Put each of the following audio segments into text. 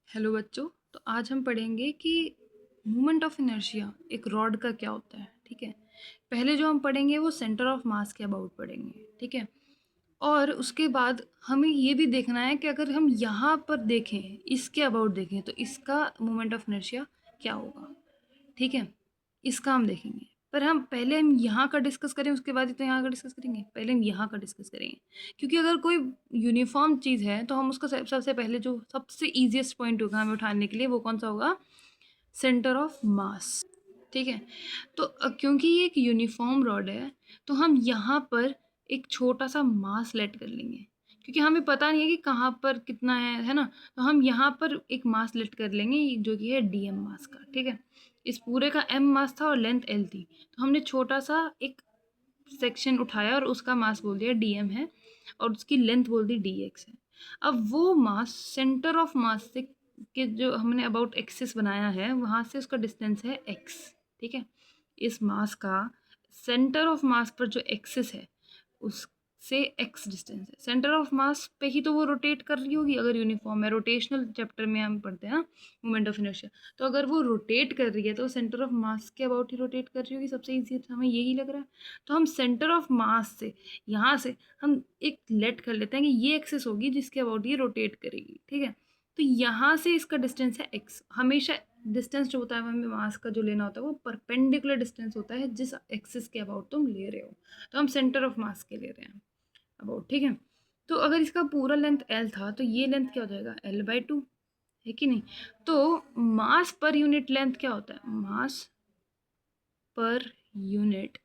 Hello बच्चों। तो आज हम पढ़ेंगे कि मोमेंट ऑफ इनर्शिया एक रॉड का क्या होता है। ठीक है, पहले जो हम पढ़ेंगे वो सेंटर ऑफ मास के अबाउट पढ़ेंगे। ठीक है, और उसके बाद हमें ये भी देखना है कि अगर हम यहाँ पर देखें, इसके अबाउट देखें, तो इसका मोमेंट ऑफ इनर्शिया क्या होगा। ठीक है, इसका हम देखेंगे। पर हम यहाँ का डिस्कस करें, उसके बाद ही तो यहाँ का डिस्कस करेंगे। पहले हम यहाँ का डिस्कस करेंगे, क्योंकि अगर कोई यूनिफॉर्म चीज़ है तो हम उसका सबसे पहले जो सबसे ईजिएस्ट पॉइंट होगा हमें उठाने के लिए, वो कौन सा होगा? Centre of mass. ठीक है, तो क्योंकि ये एक यूनिफॉर्म रॉड है, तो हम यहाँ पर एक छोटा सा मास लेट कर लेंगे, क्योंकि हमें पता नहीं है कि कहाँ पर कितना है ना। तो हम यहाँ पर एक मास लेट कर लेंगे जो कि है डीएम मास का। ठीक है, इस पूरे का एम मास था और लेंथ एल थी, तो हमने छोटा सा एक सेक्शन उठाया और उसका मास बोल दिया डीएम है, और उसकी लेंथ बोल दी डीएक्स है। अब वो मास सेंटर ऑफ मास से कि जो हमने अबाउट एक्सिस बनाया है वहाँ से उसका डिस्टेंस है एक्स। ठीक है, इस मास का सेंटर ऑफ मास पर जो एक्सिस है उससे एक्स डिस्टेंस है। सेंटर ऑफ मास पे ही तो वो रोटेट कर रही होगी अगर यूनिफॉर्म है। रोटेशनल चैप्टर में हम पढ़ते हैं ना मोमेंट ऑफ इनर्शिया, तो अगर वो रोटेट कर रही है तो सेंटर ऑफ मास के अबाउट ही रोटेट कर रही होगी। सबसे ईजी हमें यही लग रहा है। तो हम सेंटर ऑफ मास से यहाँ से हम एक लेट कर लेते हैं कि ये एक्सिस होगी जिसके अबाउट ये रोटेट करेगी। ठीक है, तो यहाँ से इसका डिस्टेंस है एक्स। हमेशा डिस्टेंस जो होता है हमें मास का जो लेना होता है वो परपेंडिकुलर डिस्टेंस होता है जिस एक्सिस के अबाउट तुम ले रहे हो। तो हम सेंटर ऑफ मास के ले रहे हैं अबाउट। ठीक है, तो अगर इसका पूरा लेंथ एल था तो ये लेंथ क्या हो जाएगा? L/2 है कि नहीं। तो मास पर यूनिट लेंथ क्या होता है? मास पर यूनिट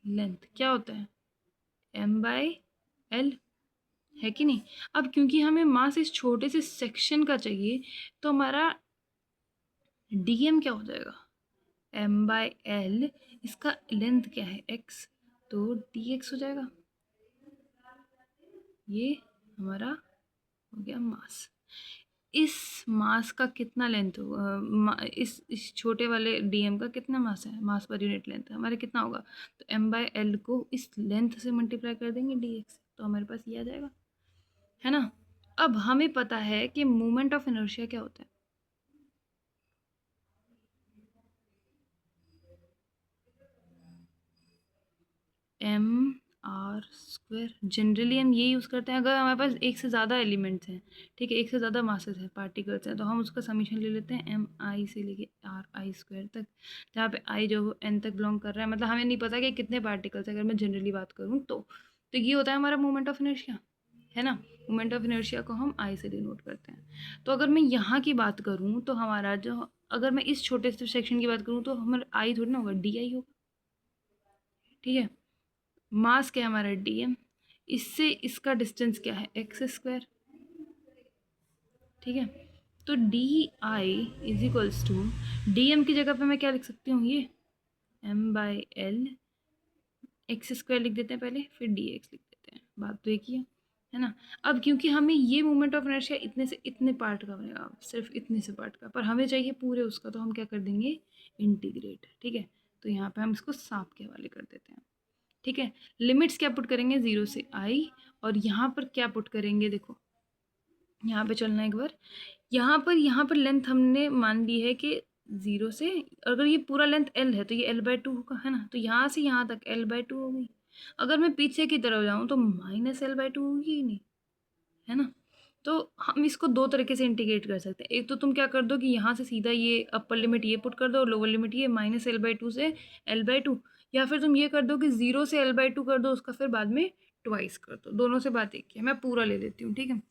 लेंथ क्या होता है? M/L है कि नहीं। अब क्योंकि हमें मास इस छोटे से सेक्शन का चाहिए, तो हमारा डीएम क्या हो जाएगा? M/L, इसका लेंथ क्या है? x, तो dx हो जाएगा। ये हमारा हो गया मास। इस मास का कितना लेंथ होगा? इस छोटे वाले डीएम का कितना मास है? मास पर यूनिट लेंथ हमारे कितना होगा? तो M/L को इस लेंथ से मल्टीप्लाई कर देंगे dx, तो हमारे पास ये आ जाएगा, है ना। अब हमें पता है कि मोमेंट ऑफ इनर्शिया क्या होता है। mr²। जनरली हम ये यूज़ करते हैं अगर हमारे पास एक से ज़्यादा एलिमेंट्स हैं। ठीक है, एक से ज़्यादा मासेस हैं, पार्टिकल्स हैं, तो हम उसका समीशन ले लेते हैं mi से लेके ri² तक, जहाँ पे i जो n तक बिलोंग कर रहा है। मतलब हमें नहीं पता कि कितने पार्टिकल्स हैं अगर मैं जनरली बात करूँ तो ये होता है हमारा मोमेंट ऑफ इनर्शिया, है ना। मोमेंट ऑफ इनर्शिया को हम i से डिनोट करते हैं। तो अगर मैं यहाँ की बात करूँ तो हमारा जो, अगर मैं इस छोटे से सेक्शन की बात करूँ तो हमारा i थोड़ी ना होगा, di होगा। ठीक है, मास क्या है हमारा? डीएम, इससे इसका डिस्टेंस क्या है? x²। ठीक है, तो D I is equals to, D M की जगह पे मैं क्या लिख सकती हूँ? ये M/L, x² लिख देते हैं पहले, फिर dx लिख देते हैं। बात तो एक ही है ना। अब क्योंकि हमें ये मोमेंट ऑफ इनर्शिया इतने से इतने पार्ट का बनेगा, सिर्फ इतने से पार्ट का, पर हमें चाहिए पूरे उसका, तो हम क्या कर देंगे? इंटीग्रेट। ठीक है, तो यहाँ पे हम इसको सांप के हवाले कर देते हैं। ठीक है, लिमिट्स क्या पुट करेंगे? 0 से i, और यहाँ पर क्या पुट करेंगे? देखो यहाँ पे चलना एक बार। यहाँ पर लेंथ हमने मान ली है कि 0 से, अगर ये पूरा लेंथ l है तो ये L/2 होगा, है ना। तो यहाँ से यहाँ तक L/2 हो गई। अगर मैं पीछे की तरफ जाऊँ तो -L/2 होगी ही नहीं, है ना। तो हम इसको दो तरीके से इंटीग्रेट कर सकते हैं। एक तो तुम क्या कर दो कि यहाँ से सीधा ये अपर लिमिट ये पुट कर दो, लोअर लिमिट ये -L/2 से L/2, या फिर तुम ये कर दो कि 0 से L/2 कर दो, उसका फिर बाद में ट्वाइस कर दो। दोनों से बात एक है, मैं पूरा ले लेती हूँ। ठीक है,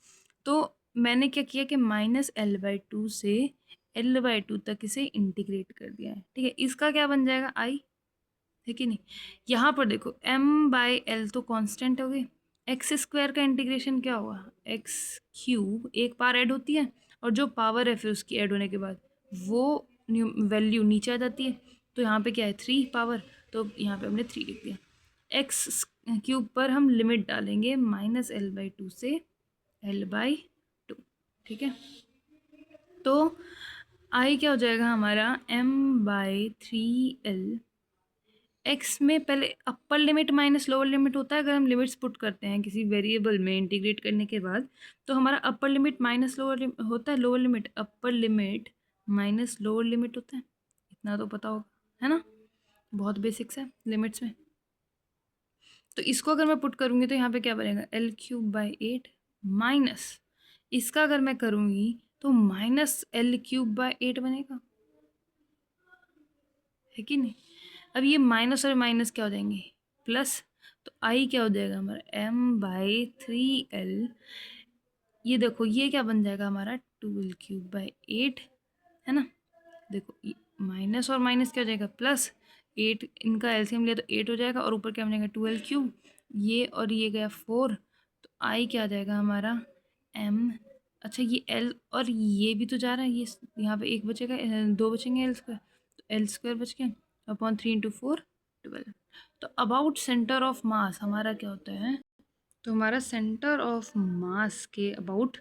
तो मैंने क्या किया कि -L/2 से L/2 तक इसे इंटीग्रेट कर दिया है। ठीक है, इसका क्या बन जाएगा? i, है कि नहीं। यहाँ पर देखो M/L तो कांस्टेंट हो गई, x² का इंटीग्रेशन क्या हुआ? x³ एक पावर ऐड होती है, और जो पावर है फिर उसकी ऐड होने के बाद वो वैल्यू नीचे आ जाती है। तो यहाँ पे क्या है? 3 पावर, तो यहाँ पे हमने 3 लिख दिया। x³ पर हम लिमिट डालेंगे -L/2 से L/2। ठीक है, तो i क्या हो जाएगा हमारा? M/3L एक्स में पहले upper limit minus lower limit होता है अगर हम लिमिट्स पुट करते हैं किसी वेरिएबल में इंटीग्रेट करने के बाद, तो हमारा अपर लिमिट माइनस लोअर होता है, lower limit upper limit minus lower limit होता है। इतना तो पता होगा, है ना, बहुत बेसिक्स है लिमिट्स में। तो इसको अगर मैं पुट करूँगी तो यहाँ पे क्या बनेगा, L3/8 माइनस इसका अगर मैं करूँगी तो माइनस L3/8 बनेगा, है कि नहीं। अब ये माइनस और माइनस क्या हो जाएंगे, प्लस, तो आई क्या हो जाएगा हमारा M/3L। ये देखो ये क्या बन जाएगा हमारा 12/8, है ना। देखो माइनस और माइनस क्या हो जाएगा, प्लस, 8 इनका एलसीएम लिया तो 8 हो जाएगा और ऊपर क्या बनेगा 12 क्यूब, ये और ये गया 4, तो आई क्या आ जाएगा हमारा M। अच्छा ये L और ये भी तो जा रहा है, ये यहाँ पे एक बचेगा, दो बचेंगे L², तो L² बच गया अपॉन 3 × 4 12। तो अबाउट सेंटर ऑफ मास हमारा क्या होता है, तो हमारा सेंटर ऑफ मास के अबाउट